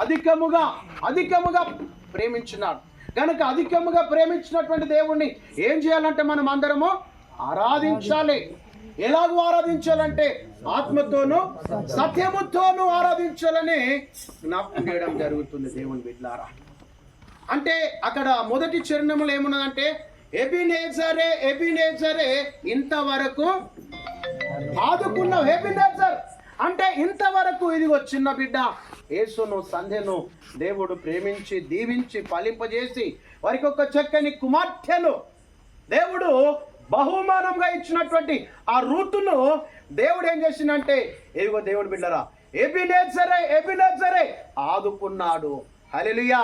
అధికముగా ప్రేమించున్నాడు కనుక అధికముగా ప్రేమించినటువంటి దేవుణ్ణి ఏం చేయాలంటే మనం అందరము ఆరాధించాలి. ఎలాగూ ఆరాధించాలంటే ఆత్మతోనూ సత్యముతోనూ ఆరాధించాలని జ్ఞాపకం చేయడం జరుగుతుంది దేవుని బిడ్డలారా. అంటే అక్కడ మొదటి చరణంలో ఏమున్నదంటే ఎబినేజరే ఇంతవరకు ఆదుకున్నావు. ఎబినేజర్ అంటే ఇంతవరకు ఇదిగో చిన్న బిడ్డ యేసును సంధ్యను దేవుడు ప్రేమించి దీవించి ఫలింపజేసి వారికి ఒక చక్కని కుమార్తెను దేవుడు బహుమానంగా ఇచ్చినటువంటి ఆ రూతును దేవుడు ఏం చేసిందంటే ఇదిగో దేవుడు బిడ్డరా ఎబినేజరే ఆదుకున్నాడు. హల్లెలూయా.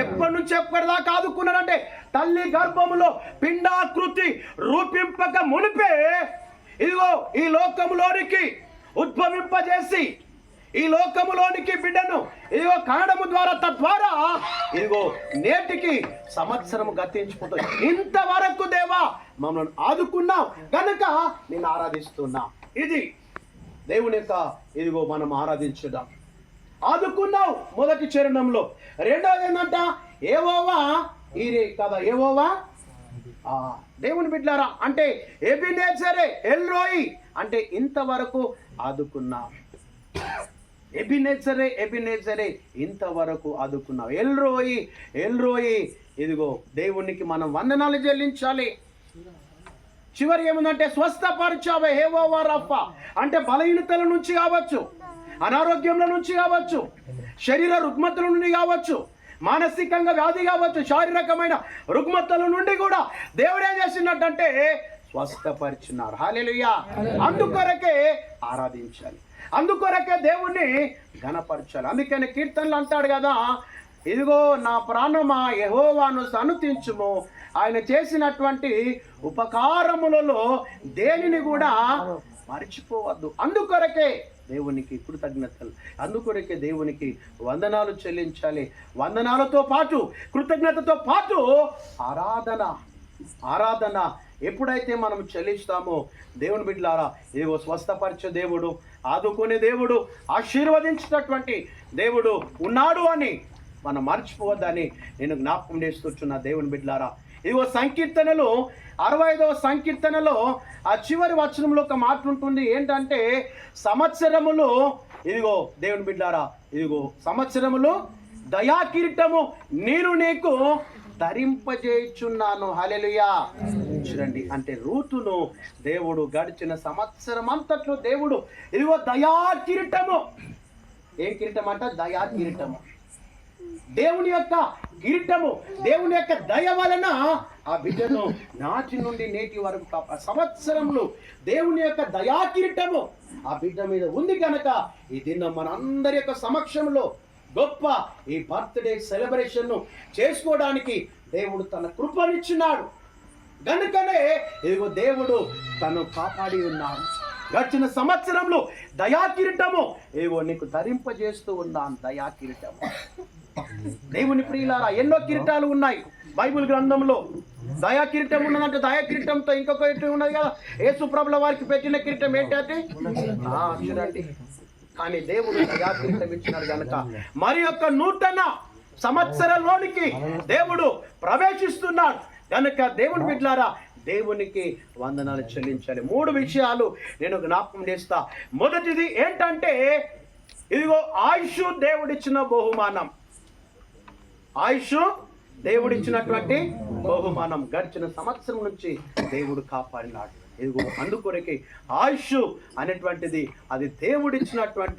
ఎప్పటి నుంచి ఎప్పటిదాకా ఆదుకున్నాడంటే తల్లి గర్భములో పిండాకృతి రూపింపక మునిపే ఇదిగో ఈ లోకములోనికి ఉద్భవింపజేసి ఈ లోకములోనికి బిడ్డను ఇదిగో కారణము ద్వారా తద్వారా ఇదిగో నేటికి సంవత్సరం గతించిపోతుంది. ఇంతవరకు దేవా మమ్మల్ని ఆదుకున్నావు కనుక నేను ఆరాధిస్తున్నా. ఇది దేవుని యొక్క ఇదిగో మనం ఆరాధించుదాం. ఆదుకున్నావు మొదటి చరణంలో. రెండవది ఏంటంట యెహోవా ఈరే కదా యెహోవా దేవుని బిడ్డలారా అంటే ఎబినేజరే ఎల్రోయి అంటే ఇంతవరకు ఆదుకున్నావు. ఎబినేజరే ఇంతవరకు ఆదుకున్నావు. ఎల్రోయి ఇదిగో దేవునికి మనం వందనాలు చెల్లించాలి. చివరి ఏముందంటే స్వస్థపరిచావే యెహోవా రఫా అంటే బలహీనతల నుంచి కావచ్చు, అనారోగ్యంల నుంచి కావచ్చు, శరీర రుగ్మతల నుండి కావచ్చు, మానసికంగా వ్యాధి కావచ్చు, శారీరకమైన రుగ్మతల నుండి కూడా దేవుడు ఏం చేసినట్టంటే స్వస్థపరిచినారు. హల్లెలూయా. అందుకొరకే ఆరాధించాలి, అందుకొరకే దేవుణ్ణి ఘనపరచాలి. అందుకని కీర్తనలు అంటాడు కదా ఇదిగో నా ప్రాణమా యెహోవాను సన్నుతించుము, ఆయన చేసినటువంటి ఉపకారములలో దేనిని కూడా మర్చిపోవద్దు. అందుకొరకే దేవునికి కృతజ్ఞతలు, అందుకొరకే దేవునికి వందనాలు చెల్లించాలి. వందనాలతో పాటు కృతజ్ఞతతో పాటు ఆరాధన ఎప్పుడైతే మనం చెల్లిస్తామో దేవుని బిడ్డలారా ఇదిగో స్వస్థపరిచే దేవుడు, ఆదుకునే దేవుడు, ఆశీర్వదించినటువంటి దేవుడు ఉన్నాడు అని మనం మర్చిపోవద్దని నేను జ్ఞాపకం చేస్తున్నా దేవుని బిడ్డలారా. ఇదిగో సంకీర్తనలు 65వ సంకీర్తనలో ఆ చివరి వచనంలో ఒక మాట ఉంటుంది. ఏంటంటే సంవత్సరములు ఇదిగో దేవుని బిడ్డారా ఇదిగో సంవత్సరములు దయాకిరీటము నేను నీకు ధరింపజేయుచున్నాను. హల్లెలూయా. చూడండి అంటే రూతును దేవుడు గడిచిన సంవత్సరం అంతట్లో దేవుడు ఇదిగో దయాకిరీటము. ఏం కిరీటం అంట? దయాకిరీటము. దేవుని యొక్క కిరీటము, దేవుని యొక్క దయ వలన ఆ బిడ్డను నాటి నుండి నేటి వరకు సంవత్సరములు దేవుని యొక్క దయా కిరీటము ఆ బిడ్డ మీద ఉంది కనుక ఈ దినం మనందరి యొక్క సమక్షంలో గొప్ప ఈ బర్త్డే సెలబ్రేషన్ ను చేసుకోవడానికి దేవుడు తన కృపనిచ్చినాడు. కనుకనే ఇదిగో దేవుడు తను కాపాడి ఉన్నాడు. గడిచిన సంవత్సరంలో దయా కిరీటము ఏవో నీకు ధరింపజేస్తూ ఉన్నాను. దయా కిరీటము దేవుని ప్రియులారా ఎన్నో కిరీటాలు ఉన్నాయి బైబిల్ గ్రంథంలో. దయా కిరీటం ఉన్నదంటే దయా కిరీటంతో ఇంకొక కిరీటం ఉన్నది కదా, యేసు ప్రభుల వారికి పెట్టిన కిరీటం ఏంటంటే చూడండి. కానీ దేవుడు దయా కిరీటం ఇచ్చినాడు కనుక మరి యొక్క నూతన సంవత్సరంలోనికి దేవుడు ప్రవేశిస్తున్నాడు కనుక దేవుని బిడ్డలారా దేవునికి వందనాలు చెల్లించాలి. 3 విషయాలు నేను జ్ఞాపకం చేస్తా. మొదటిది ఏంటంటే ఇదిగో ఆయుష్ దేవుడిచ్చిన బహుమానం. ఆయుష్ దేవుడిచ్చినటువంటి బహుమానం. గడిచిన సంవత్సరం నుంచి దేవుడు కాపాడినాడు. ఇదిగో అందుకొరకే ఆయుష్ అనేటువంటిది అది దేవుడిచ్చినటువంటి